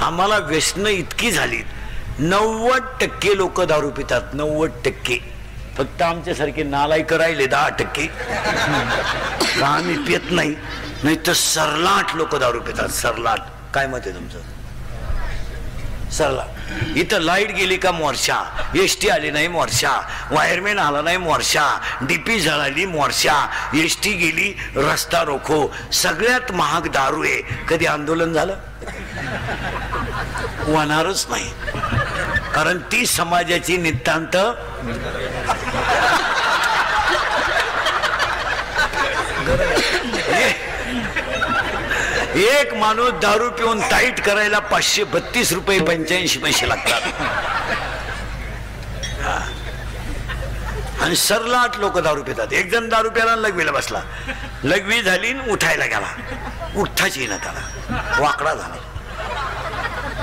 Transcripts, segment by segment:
आम्हाला व्यसनं इतकी झाली, 90% लोक दारू पितात, 90%. फक्त आमच्यासारखे नालायक राहिले 10%. आम्ही पित नाही, नाही तर सरलाट लोक दारू पितात. सरलाट. काय मत आहे तुमचं? सरलाट. इथं लाईट गेली का मोर्चा, एसटी आली नाही मोर्चा, वायरमॅन आला नाही मोर्चा, डीपी जळाली मोर्चा, एसटी गेली रस्ता रोखो. सगळ्यात महाग दारू आहे. कधी आंदोलन झालं? होणारच नाही, कारण ती समाजाची नितांत एक माणूस दारू पिऊन टाईट करायला 532 रुपये 85 पैसे लागतात. आणि सरलाट लोक दारू पितात. एक जण दारू प्यायला लघवीला बसला, लघवी झाली उठायला गेला, उठताच येईना त्याला, वाकडा झाला.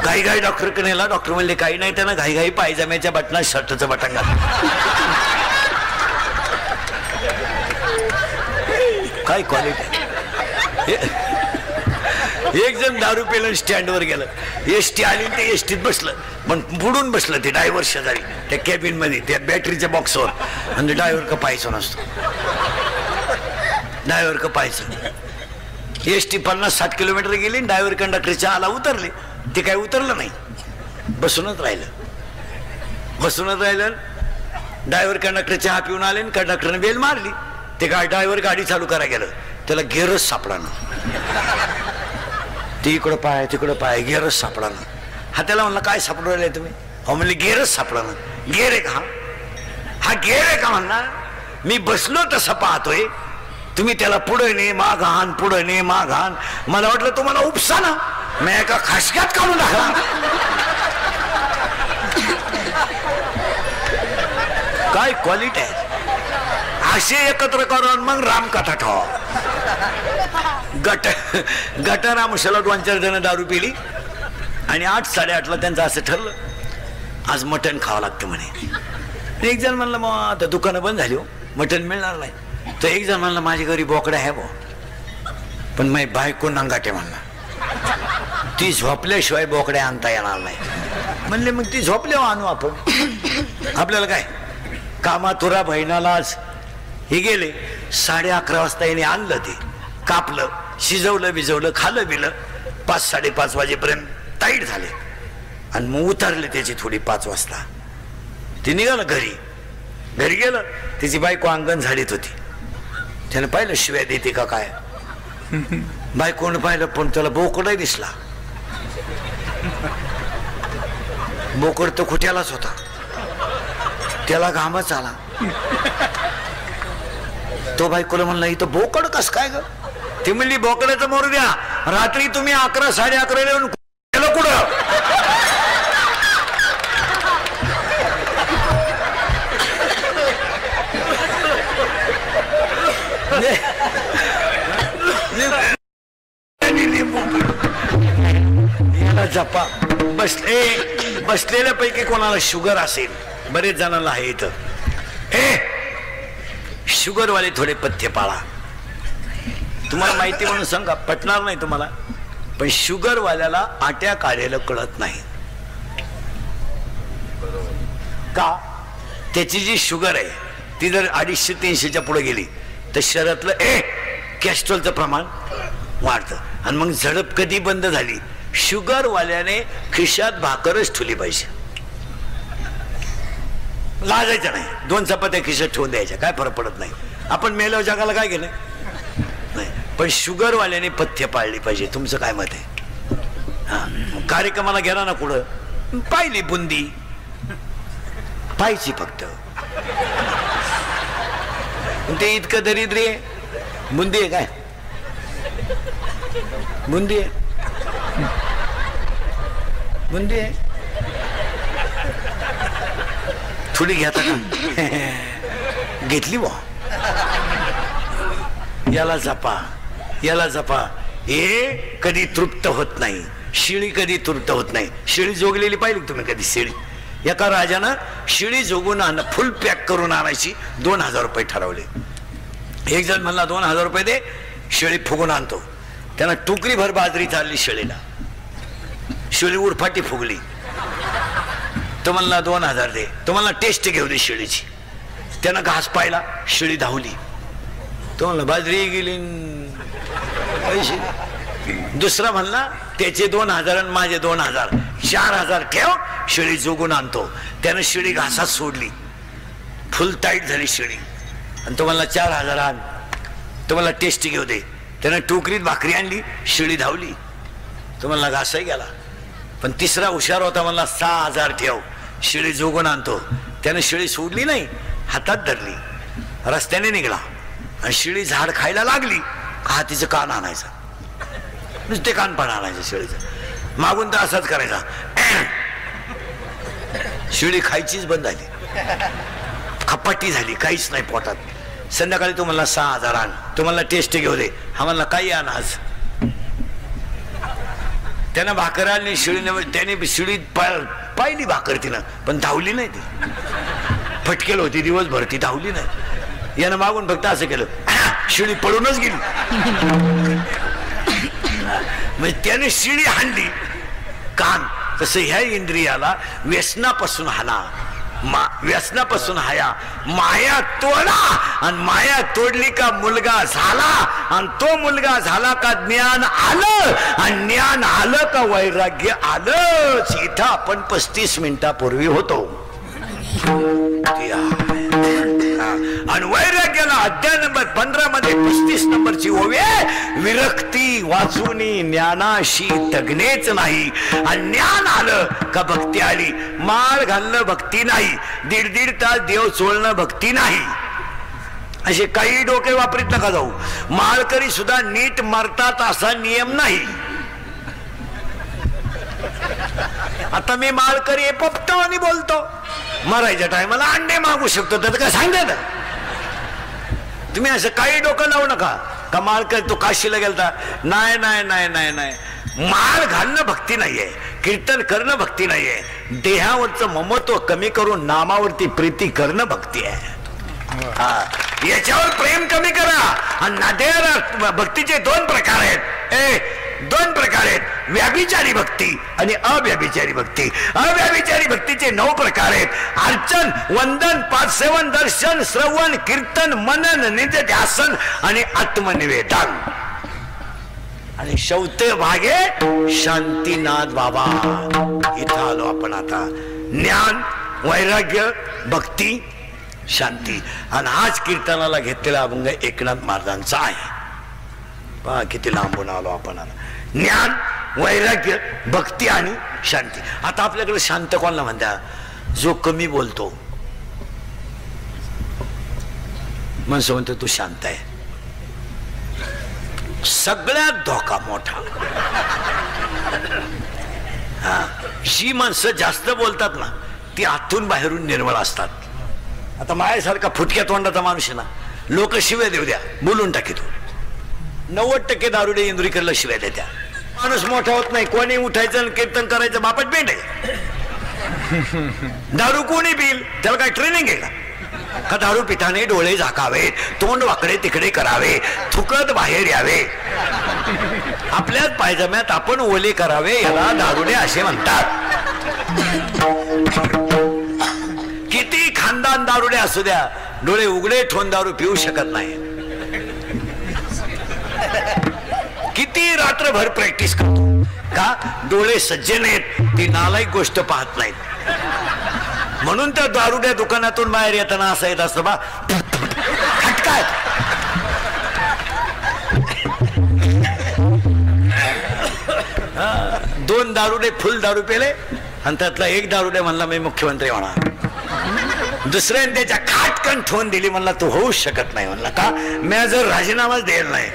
घाई घाई डॉक्टरकडे नेला. डॉक्टर म्हणले काही नाही, त्यानं घाई घाई पायजाम्याच्या बटनात शर्टचं बटन घातलं. काय क्वालिटी. एक जण दारू पेलं स्टँडवर गेलं, एसटी आली, ते एसटीत बसलं, पण बुडून बसलं ते ड्रायव्हर शेजारी त्या कॅबिन मध्ये, त्या बॅटरीच्या बॉक्सवर. आणि ड्रायव्हर का पाहायचं नसतो, ड्रायव्हर का पाहायचं. एसटी 50-60 किलोमीटर गेली, ड्रायव्हर कंडक्टरच्या आला उतरले, ते काय उतरलं नाही, बसूनच राहिलं. बसूनच राहिलं. ड्रायव्हर कंडक्टर चहा पिऊन आले, कंडक्टरने बेल मारली. ते काय ड्रायव्हर गाडी चालू करायला गेलं, त्याला गेअरच सापडा ना. ते इकडं पाय तिकडं पाय, गेअरच सापडा ना. हा त्याला म्हणला काय सापडू राहिले तुम्ही? हो म्हणले गेअरच सापडा ना. गेअर आहे का हा? गेअर आहे का म्हणणार? मी बसलो तसं पाहतोय, तुम्ही त्याला पुढे ने माग आण, पुढे ने माग आण. मला वाटलं तुम्हाला उपसा ना, मी एका खासक्यात काढून टाकला. काय क्वालिटी आहे. असे एकत्र करून मग रामकथा ठेवा. गटारामुशाला 2-4 जण दारू पिली आणि 8-8:30 त्यांचं असं ठरलं, आज मटण खावं लागतं म्हणे. एक जण म्हणलं मग आता दुकानं बंद झाली, हो मटण मिळणार नाही. तर एक जण म्हणलं माझी घरी बोकडा आहे बो, पण माझी बायको नंगाटे म्हणला, ती झोपल्याशिवाय बोकड्या आणता येणार नाही. म्हणले मग ती झोपल्यावर आणू आपण, आपल्याला काय. कामातुरा बहिणालाच हे गेले. 11:30 वाजता याने आणलं, ते कापलं, शिजवलं बिजवलं, खाल्लं बिलं. 5-5:30 वाजेपर्यंत टाईट झाले आणि मग उतरले त्याची थोडी. 5 वाजता ते निघालं घरी. घरी गेलं, त्याची बायको अंगण झालीत होती. त्यानं पाहिलं शिव्या देते का काय. बायकोनं पाहिलं, पण त्याला बोकडही दिसला. बोकड तर खुट्यालाच होता, त्याला घामच आला. तो बायकोला म्हणला इथं बोकड कस काय ग? ती म्हणली बोकडाचं मोरू द्या, रात्री तुम्ही 11-11:30 येऊन गेलो कुठं? जपा. बसलेल्या पैकी कोणाला शुगर असेल, बरेच जणांना आहे इथं, शुगरवाले थोडे पथ्य पाळा. तुम्हाला माहिती म्हणून सांगा, पटणार नाही तुम्हाला, पण शुगरवाल्याला आट्या काढायला कळत नाही का. त्याची जी शुगर आहे ती जर 250-300च्या पुढे गेली तर शरीरातलं कॅस्ट्रॉलचं प्रमाण वाढतं. आणि मग झडप कधी बंद झाली, शुगरवाल्याने खिशात भाकरच ठेवली पाहिजे. लाजायचं नाही, 2 चपात्या खिशात ठेवून द्यायच्या, काय फरक पडत नाही. आपण मेल्यावर जगाला काय केलं नाही, पण शुगरवाल्याने पथ्य पाळली पाहिजे. तुमचं काय मत आहे? हा, कार्यक्रमाला गेला ना कुठं, पाहिली बुंदी पाहिजे फक्त, ते इतकं दरिद्री आहे. बुंदी आहे काय? बुंदी आहे, बुंदी आहे. थोडी घ्या का? घेतली बा. याला जपा, याला जपा. हे कधी तृप्त होत नाही, शिळी कधी तृप्त होत नाही. शिळी जोगलेली पाहिली तुम्ही कधी? शिळी एका राजानं शिळी जोगून फुल पॅक करून आणायची, 2000 रुपये ठरवले. एक जण म्हणला 2000 रुपये दे, शेळी फुगून आणतो. त्यानं टुकरी भर बाजरी चालली शेळीला. शिळी उडफाटी फुगली. तो म्हणला 2000 दे. तो म्हणला टेस्ट घेऊ दे शिळीची. त्यानं घास पाहिला, शिळी धावली. तो म्हणला बाजरी गेली पैसे. दुसरा म्हणला त्याचे 2000 आणि माझे 2000, 4000 ठेव, शिळी जोगून आणतो. त्यानं शिळी घासात सोडली, फुल टाईट झाली शिळी. आणि तो म्हणला 4000 आण. तो म्हणला टेस्ट घेऊ दे. त्यानं टोकरीत भाकरी आणली, शिळी धावली. तो म्हणला घासही गेला. पण तिसरा हुशार होता, म्हणला 6000 ठेव, शिळी जोगून आणतो. त्यानं शिळी सोडली नाही, हातात धरली, रस्त्याने निघाला. आणि शिळी झाड खायला लागली का तिचं कान आणायचं, नुसते कान पण आणायचं शिळीचं. मागून तर असाच करायचा. शिळी खायचीच बंद झाली, खपाटी झाली, काहीच नाही पोटात. संध्याकाळी तो म्हणला 6000 आण. तो म्हणला टेस्ट घेऊ दे. हा म्हणला काही आण आज. त्यानं भाकर आणली शिळीने. त्याने शिळी पाहिली भाकर तिनं, पण धावली नाही. ती फटकेल होती दिवसभर, ती धावली नाही. यानं मागून फक्त असं केलं, शिळी पळूनच गेली. म्हणजे त्याने शिळी हाणली कान. तसं ह्या इंद्रियाला व्यसनापासून हाना, व्यसनापासून हाया, माया तोडा. आणि माया तोडली का मुलगा झाला. आणि तो मुलगा झाला का ज्ञान आलं. आणि ज्ञान आलं का वैराग्य आलंच. इथं आपण 35 मिनिटापूर्वी होतो. आणि वैराग्याला अध्याय नंबर 15 मध्ये 35 नंबरची ओवी आहे, विरक्ती वाचूनी ज्ञानाशी तग्नेच नाही. आणि ज्ञान आलं का भक्ती आली. माळ घालणं भक्ती नाही, 1.5 तास देव चोळणं भक्ती नाही. असे काही डोके वापरीत नका जाऊ. माळकरी सुद्धा नीट मरतात असा नियम नाही. आता मी माळकरी पोपटावानी बोलतो, मरायच्या टायमाला अंडे मागू शकतो, त्यात काय सांगते. तुम्ही असं काही डोकं लावू नका का माळकरी तो काशीला गेलता. नाही नाही नाही नाही नाही, माळ घालणं भक्ती नाहीये, कीर्तन करणं भक्ती नाहीये. देहावरचं ममत्व कमी करून नामावरती प्रीती करणं भक्ती आहे. याच्यावर प्रेम कमी करा. आणि नादेर भक्तीचे 2 प्रकार आहेत. 2 प्रकार आहेत, व्याभिचारी भक्ती आणि अव्याभिचारी भक्ती. अव्याभिचारी भक्तीचे 9 प्रकार आहेत. अर्चन, वंदन, पादसेवन, दर्शन, श्रवण, कीर्तन, मनन, निध्यासन आणि आत्मनिवेदन. आणि शेवटे भागे शांतीनाथ बाबा. इथं आलो आपण आता. ज्ञान, वैराग्य, भक्ती, शांती. आणि आज कीर्तनाला घेतलेला अभंग एकनाथ महाराजांचा आहे. पहा किती लांबून आलो आपण. ज्ञान, वैराग्य, भक्ती आणि शांती. आता आपल्याकडे शांत कोणाला म्हणता? जो कमी बोलतो. माणसं म्हणतो तू शांत आहे. सगळ्यात धोका मोठा. जी माणसं जास्त बोलतात ना, ती आतून बाहेरून निर्मळ असतात. आता माझ्यासारखा फुटक्या तोंडाचा माणूस आहे ना, लोक शिव्या देऊ द्या, बोलून टाकीतो. 90% दारुडे इंदुरीकरला शिव्या देत्या. माणूस मोठा होत नाही. कोणी उठायचं आणि कीर्तन करायचं बापट पेट आहे. दारू कोणी पिल, त्याला काय ट्रेनिंग आहे का? दारू पिताने डोळे झाकावे, तोंड वाकडे तिकडे करावे, थुकत बाहेर यावे, आपल्याच पायजम्यात आपण ओले करावे, याला दारुडे असे म्हणतात. किती खानदान दारुडे असू द्या, डोळे उघडे ठेवून दारू पिऊ शकत नाही. किती रात्रभर प्रॅक्टिस करतो का? डोळे सज्जन आहेत, ती नालायक गोष्ट पाहत नाहीत. म्हणून त्या दारुड्या दुकानातून बाहेर येताना असं येत असतं बा, खटकाय. दोन दारुडे फुल दारू पेले आणि त्यातला एक दारुडे म्हणला मी मुख्यमंत्री होणार. दुसऱ्याने त्याच्या खाटकन ठेवून दिली, म्हणला तू होऊच शकत नाही. म्हणला का? मी जर राजीनामाच द्यायला नाही.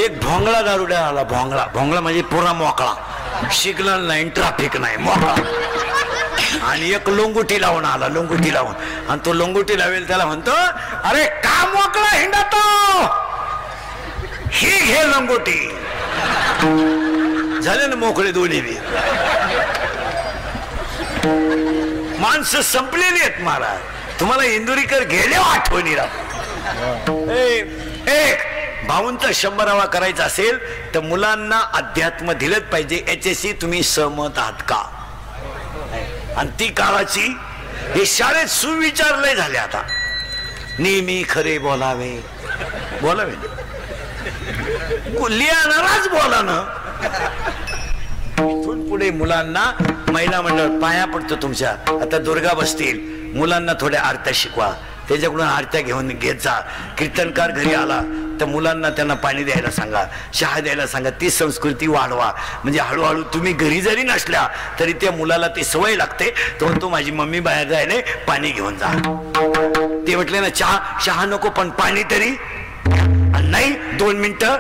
एक भोंगळा दारुड्या आला. भोंगळा, भोंगळा म्हणजे पुरा मोकळा, सिग्नल नाही, ट्रॅफिक नाही, मोकळा. आणि एक लोंगुटी लावून आला, लोंगुटी लावून. आणि तो लोंगुटी लावेल त्याला म्हणतो, अरे का मोकळा हिंडतो, ही घे लोंगुटी. झाले ना मोकळे दोन्ही बी. माणसं संपलेली आहेत महाराज. तुम्हाला इंदुरीकर गेले आठवणी राव. एक भाऊंचा 100वा करायचा असेल तर मुलांना अध्यात्म दिलंच पाहिजे, याच्याशी तुम्ही सहमत आहात का? आणि ती काळाची हे शाळेत सुविचार लय झाले आता, नेहमी खरे बोलावे, बोलावे लिहाणाराच बोला ना. इथून पुढे मुलांना महिला मंडळ पाया पडतो तुमच्या. आता दुर्गा बसतील, मुलांना थोड्या आरत्या शिकवा, त्याच्याकडून आरत्या घेऊन घेत जा. कीर्तनकार घरी आला तर मुलांना त्यांना पाणी द्यायला सांगा, चहा द्यायला सांगा. ती संस्कृती वाढवा, म्हणजे हळूहळू तुम्ही घरी जरी नसल्या तरी त्या मुलाला ती सवय लागते. तो माझी मम्मी बाहेर जायला पाणी घेऊन जा. ते म्हटले ना चहा नको पण पाणी तरी नाही, 2 मिनिटं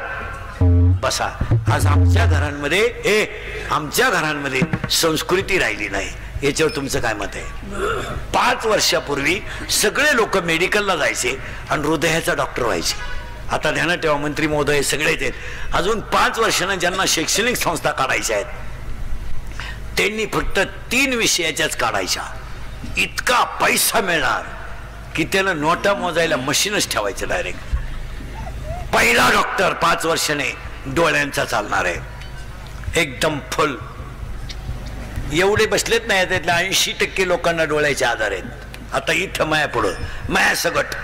बसा. आज आमच्या घरांमध्ये संस्कृती राहिली नाही. याच्यावर तुमचं काय मत आहे? 5 वर्षापूर्वी सगळे लोक मेडिकलला जायचे आणि हृदयाचा डॉक्टर व्हायचे. आता ध्यानात ठेवा, मंत्री महोदय सगळेच आहेत. अजून 5 वर्षांना ज्यांना शैक्षणिक संस्था काढायच्या आहेत त्यांनी फक्त 3 विषयाच्याच काढायच्या. इतका पैसा मिळणार की त्याला नोटा मोजायला मशीनच ठेवायचं डायरेक्ट. पहिला डॉक्टर 5 वर्षाने डोळ्यांचा चालणार आहे, एकदम फुल. एवढे बसलेत नाही, त्यातल्या 80% लोकांना डोळ्याचे आजार आहेत. आता इथं माया पुढं माया सगट.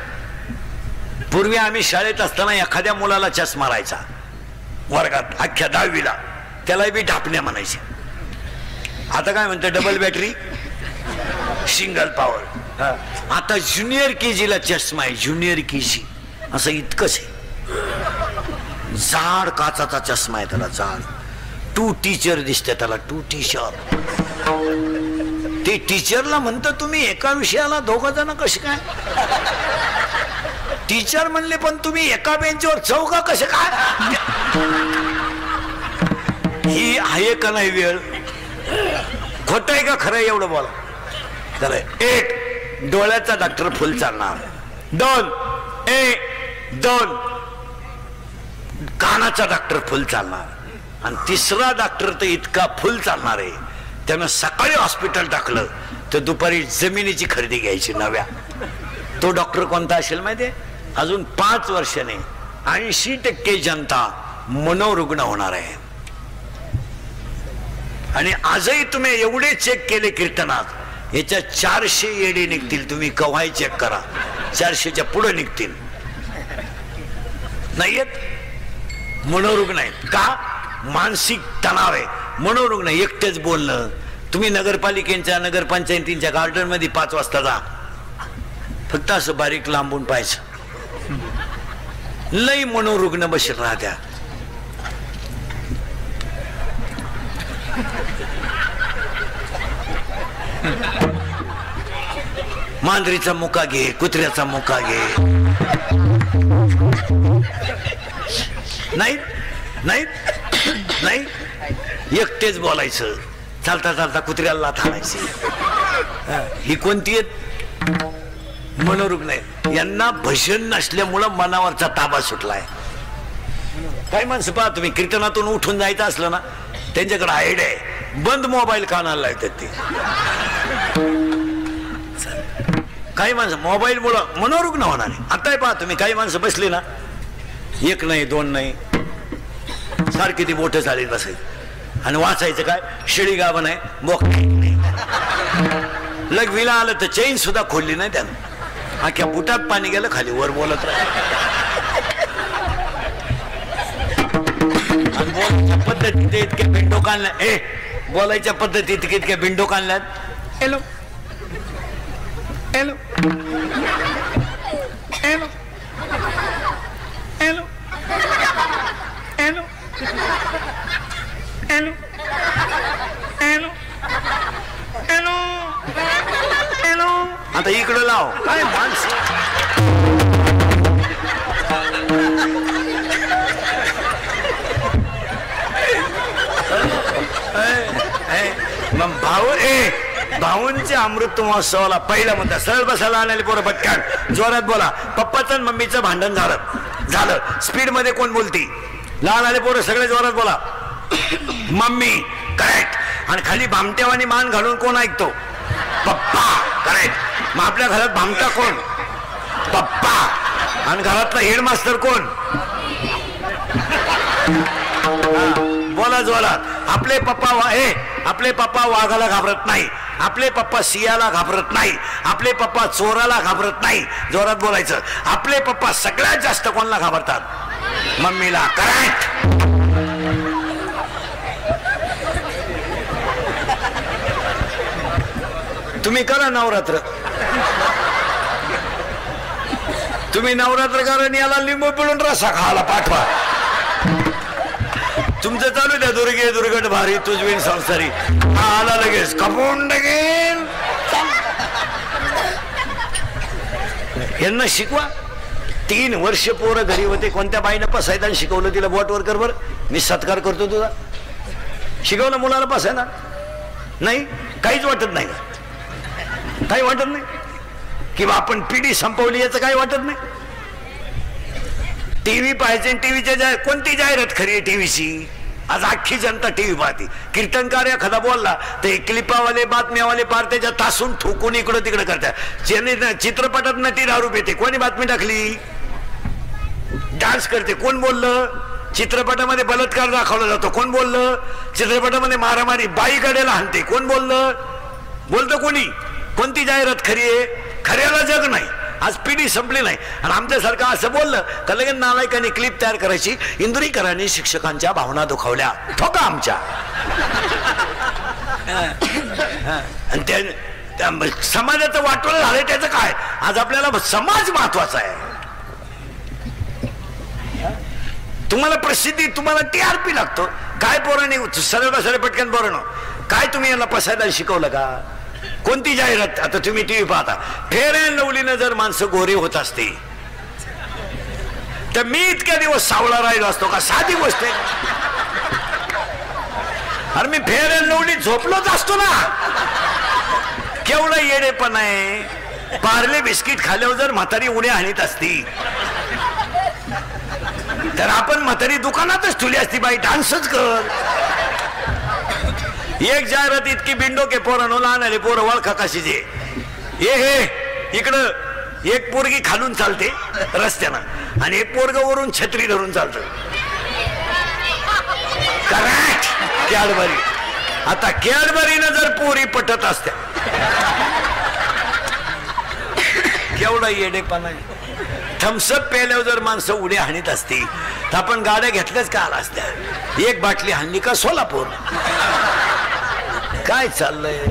पूर्वी आम्ही शाळेत असताना एखाद्या मुलाला चष्मा राहायचा वर्गात, अख्ख्या 10वीला, त्याला बी ढापण्या म्हणायचे. आता काय म्हणते, डबल बॅटरी सिंगल पॉवर. आता ज्युनियर केजीला चष्मा आहे, ज्युनियर केजी असं इतकंच आहे. जाड काचाचा चष्मा आहे त्याला, जाड. 2 टीचर दिसते त्याला, 2 टीचर. ते टीचरला म्हणतं तुम्ही एका विषयाला 2 जण कसे काय टीचर म्हणले, पण तुम्ही एका बेंचवर 4 कसे काय? ही आहे का नाही वेळ? खोट आहे का खरं? एवढं बोला. खरंय. 1 डोळ्याचा डॉक्टर फुल चालणार. 2 कानाचा डॉक्टर फुल चालणार. आणि 3रा डॉक्टर तर इतका फुल चालणार आहे, त्यानं सकाळी हॉस्पिटल टाकलं तर दुपारी जमिनीची खरेदी घ्यायची नव्या. तो डॉक्टर कोणता असेल माहितीये? अजून 5 वर्षाने 80% जनता मनोरुग्ण होणार आहे. आणि आजही तुम्ही एवढे चेक केले कीर्तनात, याच्या 400 येडे निघतील. तुम्ही कव्हाही चेक करा, 400च्या पुढे निघतील. नाहीयेत मनोरुग्ण आहेत का? मानसिक तणाव आहे, मनोरुग्ण. एकटेच बोलणं. तुम्ही नगरपालिकेच्या नगरपंचायतींच्या गार्डन मध्ये 5 वाजता जा, फक्त असं बारीक लांबून पाहायचं. लई मनोरुग्ण बसेल राहत्या. मांजरीचा मुका घे, कुत्र्याचा मुका घे. नाही नाही नाही, एकटेच बोलायचं. चालता चालता कुत्र्याला लाथ हाणायची. ही कोणती आहेत? मनोरुग्ण आहे. यांना भजन नसल्यामुळं मनावरचा ताबा सुटलाय. काही माणसं पहा तुम्ही, कीर्तनातून उठून जायचं असलं ना, त्यांच्याकडे आयडिया आहे, बंद मोबाईल कानाला लावतात ते. काही माणसं मोबाईल मुळे मनोरुग्ण होणार आहे. आता पहा तुम्ही, काही माणसं बसली ना, 1 नाही 2 नाही, सारखी ती बोटं चालीत बसायची. आणि वाचायचं काय? शिळी गाभण आहे, मोक नाही. लग्वीला आलं तर चैन सुद्धा खोलली नाही त्यानं, अख्ख्या बुटात पाणी गेलं खाली, वर बोलत राहिलं. बोलायच्या पद्धतीत इतके बिंडो काढल्या, बोलायच्या पद्धतीत इतके बिंडो काढल्यात. Hello hello hello hello hello hello hello hello hello. आता इकडं लाव. काय माणसं मग भाऊंच्या अमृत महोत्सवाला पहिला म्हणता सरळ बसायला आलेले पोरं पटकन जोरात बोला. पप्पाचं आणि मम्मीचं भांडण झालं. स्पीड मध्ये कोण बोलती? लहान आले पोरं सगळे जोरात बोला. Mummy correct. आणि खाली भामट्यावानी मान घालून कोण ऐकतो? पप्पा करेक्ट. मग आपल्या घरात भामटा कोण? पप्पा. आणि घरातला हेडमास्टर कोण? बोला जोरात. आपले पप्पा वाघाला घाबरत नाही, आपले पप्पा सिंहाला घाबरत नाही, आपले पप्पा चोराला घाबरत नाही. जोरात बोलायचं. आपले पप्पा सगळ्यात जास्त कोणाला घाबरतात? मम्मीला. करेक्ट. तुम्ही करा नवरात्र, तुम्ही नवरात्र करा आणि याला लिंबू पिळून रसा खायला पाठवा. तुमचं चालू द्या. दुर्गे दुर्गट भारी तुझवीन संसारी. आला लगेच कपून टाकेन. यांना शिकवा. 3 वर्ष पोरं घरी होते. कोणत्या बाईनं पसायदान शिकवलं तिला? बोटवर कर बर, मी सत्कार करतो तुझा. शिकवलं मुलाला पसायदान? नाही, काहीच वाटत नाही. काही वाटत नाही किंवा आपण पिढी संपवली याचं काही वाटत नाही. टीव्ही पाहायचे. टीव्हीच्या कोणती जाहिरात खरी आहे टीव्हीची? आज अख्खी जनता टीव्ही पाहते. कीर्तनकार एखादा बोलला तर क्लिपावाले बातम्यावाले पार त्याच्या तासून ठोकून इकडं तिकडं करतात. चित्रपटात नटी दारू पिते. कोणी बातमी टाकली? डान्स करते. कोण बोललं? चित्रपटामध्ये बलात्कार दाखवला जातो. कोण बोललं? चित्रपटामध्ये मारामारी, बाई गड्याला हाणते. कोण बोललं? बोलतं कोणी? कोणती जाहिरात खरी आहे? खऱ्याला जग नाही. आज पिढी संपली नाही. आणि आमच्यासारखं असं बोललं तर लगेच नालायकांनी क्लिप तयार करायची. इंदुरीकरांनी शिक्षकांच्या भावना दुखावल्या. ठोका आमच्या. आणि त्या समाजाचं वाटोळं झालंय. त्याचं काय? आज आपल्याला समाज महत्वाचा आहे. तुम्हाला प्रसिद्धी, तुम्हाला TRP लागतो. काय पोरांनी सरळ पटकन पोरांनो, काय तुम्ही यांना पसायदान शिकवलं का? कोणती जाहिरात? आता तुम्ही टीव्ही पाहता. फेअर अँड लवलीनं जर माणसं गोरे होत असते तर मी इतक्या दिवस सावळा राहिलो असतो का? साधी गोष्ट आहे. अरे मी फेअर अँड लवली झोपलोच असतो ना. केवढं येडेपण आहे. पार्ले बिस्किट खाल्यावर जर म्हातारी उड्या हाणीत असती तर आपण म्हातारी दुकानातच ठेवली असती. बाई डान्सच कर. एक जाहिरात इतकी बिंडो के पोरांनो, लहान आले पोरं वळखा कशीचे. हे इकडं एक पोरगी खालून चालते रस्त्यानं आणि एक पोरग वरून छत्री धरून चालतं. करेक्ट. कॅडबरी. आता कॅडबरीनं जर पोरी पटत असत्या, केवढा येडेपणा आहे. थम्सअप प्यायल्यावर जर माणसं उड्या हाणीत असती तर आपण गाड्या घेतल्याच का आला असत्या. एक बाटली हाणली का सोलापूर. काय चाललंय?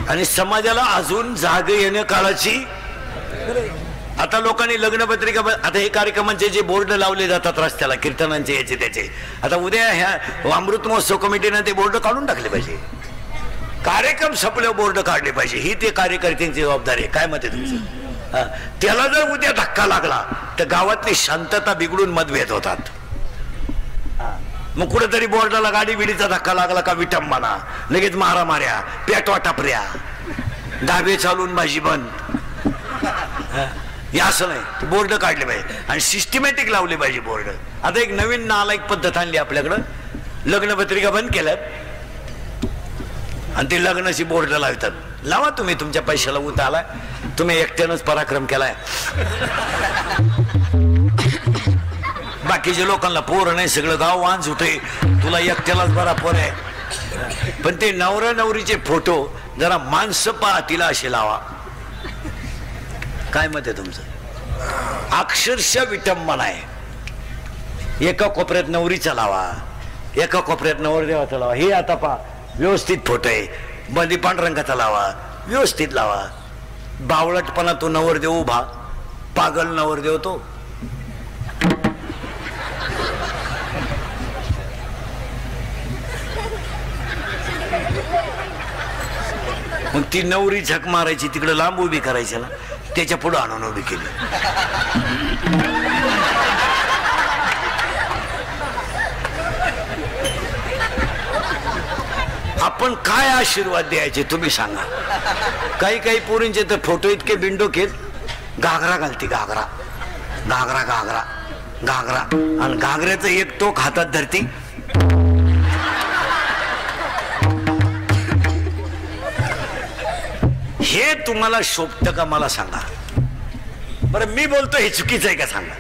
आणि समाजाला अजून जाग येण्या काळाची. आता लोकांनी लग्नपत्रिका, आता हे कार्यक्रमांचे जे बोर्ड लावले जातात रस्त्याला, कीर्तनांचे याचे त्याचे, आता उद्या ह्या अमृत महोत्सव कमिटीनं ते बोर्ड काढून टाकले पाहिजे. कार्यक्रम संपल्यावर बोर्ड काढले पाहिजे. ही ते कार्यकर्त्यांची जबाबदारी आहे. काय मत आहे तुमचं? त्याला जर उद्या धक्का लागला तर गावातली शांतता बिघडून मतभेद होतात. मग कुठेतरी बोर्डाला गाडी बिडीचा धक्का लागला का विटंबना, लगेच मारामाऱ्या, पेटवा टापऱ्या, डाबे चालून भाजी बंद. हे असं नाही. बोर्ड काढले पाहिजे आणि सिस्टमॅटिक लावले पाहिजे बोर्ड. आता एक नवीन नालायक पद्धत आणली आपल्याकडं. लग्नपत्रिका बंद केल्यात आणि ते लग्नाची बोर्ड लावतात. लावा तुम्ही, तुमच्या पैशाला उत आलाय, तुम्ही एकट्यानंच पराक्रम केलाय. बाकीच्या लोकांना पोर नाही, सगळं गाव वांज सुटे, तुला एकट्यालाच बरा पोर आहे. पण ते नवरा नवरीचे फोटो जरा माणसं पाहतीला असे लावा. काय मत आहे तुमचं? अक्षरशः विटंबना आहे. एका कोपऱ्यात नवरीचा लावा, एका कोपऱ्यात नवरदेवाचा लावा. हे आता पहा, व्यवस्थित फोटो आहे. मध्ये पांढरंगाचा लावा, व्यवस्थित लावा. बावळटपणा तो नवरदेव उभा, पागल नवरदेव तो. मग ती नवरी झक मारायची, तिकडे लांब उभी करायची ना, त्याच्या पुढे आणून उभी केली. आपण काय आशीर्वाद द्यायचे तुम्ही सांगा. काही काही पोरींचे तर फोटो इतके बिंडो घेत, घागरा घालते, घागरा घागरा घागरा घागरा, आणि घागऱ्याचं एक टोक हातात धरती. हे तुम्हाला शोभतं का मला सांगा बरं. मी बोलतो हे चुकीचं आहे का सांगा.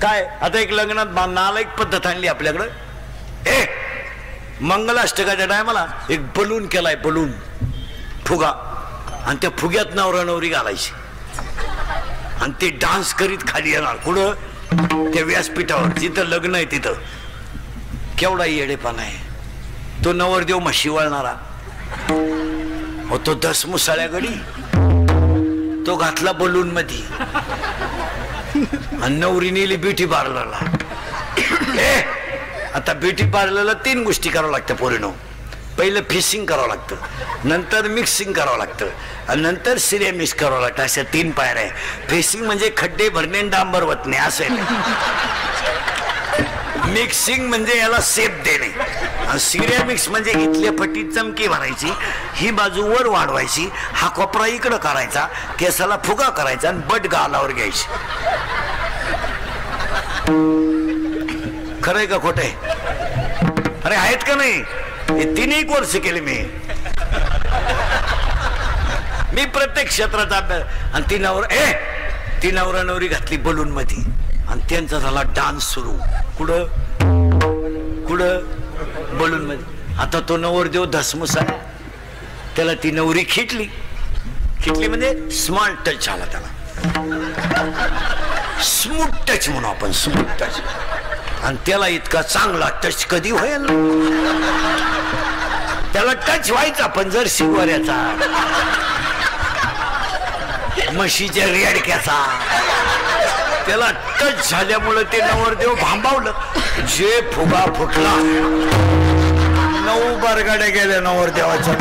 काय आता एक लग्नात नालायक पद्धत आणली आपल्याकडं. मंगलाष्टकाच्या टायमाला एक बलून केलाय, बलून फुगा, आणि त्या फुग्यात नवरा नवरी घालायची आणि ते डान्स करीत खाली येणार. कुठं? त्या व्यासपीठावर जिथं लग्न आहे तिथं. केवढा येडेपणा आहे तो. नवरदेव म्हशी वळणारा हो, तो 10 मुसाळ्या गडी तो घातला बलून मध्ये आणि नवरी नेली ब्युटी पार्लरला. आता ब्युटी पार्लरला 3 गोष्टी करावं लागतं पोरीनो. पहिलं फिशिंग करावं लागतं, नंतर मिक्सिंग करावं लागतं आणि नंतर सिरेमिक्स करावं लागतं. अशा 3 पायऱ्या आहे. फिशिंग म्हणजे खड्डे भरणे डांबर वतणे असं आहे. मिक्सिंग म्हणजे याला सेप देणे, आणि सिरेमिक्स म्हणजे इथल्या पट्टी चमकी भरायची, ही बाजू वर वाढवायची, हा कोपरा इकडं करायचा, केसाला फुगा करायचा आणि बट गालावर घ्यायची. खरंय का खोटंय? अरे आहेत का नाही? हे 3 कोर्स केले मी प्रत्येक क्षेत्राचा अभ्यास. आणि ती नवरा नवरी घातली बलून मध्ये आणि त्यांचा झाला डान्स सुरू. कुठं? बलून मध्ये. आता तो नवरदेव धसमुसा, त्याला ती नवरी खिटली म्हणजे स्मॉल टच आला त्याला. स्मूथ टच म्हणू आपण, स्मूथ टच. आणि त्याला इतका चांगला टच कधी होईल? त्याला टच व्हायचा पण जर शिवऱ्याचा, म्हशीच्या रेडक्याचा. त्याला टच झाल्यामुळे ते नवरदेव भांबावलं. जे फुगा फुटला, 9 बरगाड्या गेल्या नवरदेवाच्या.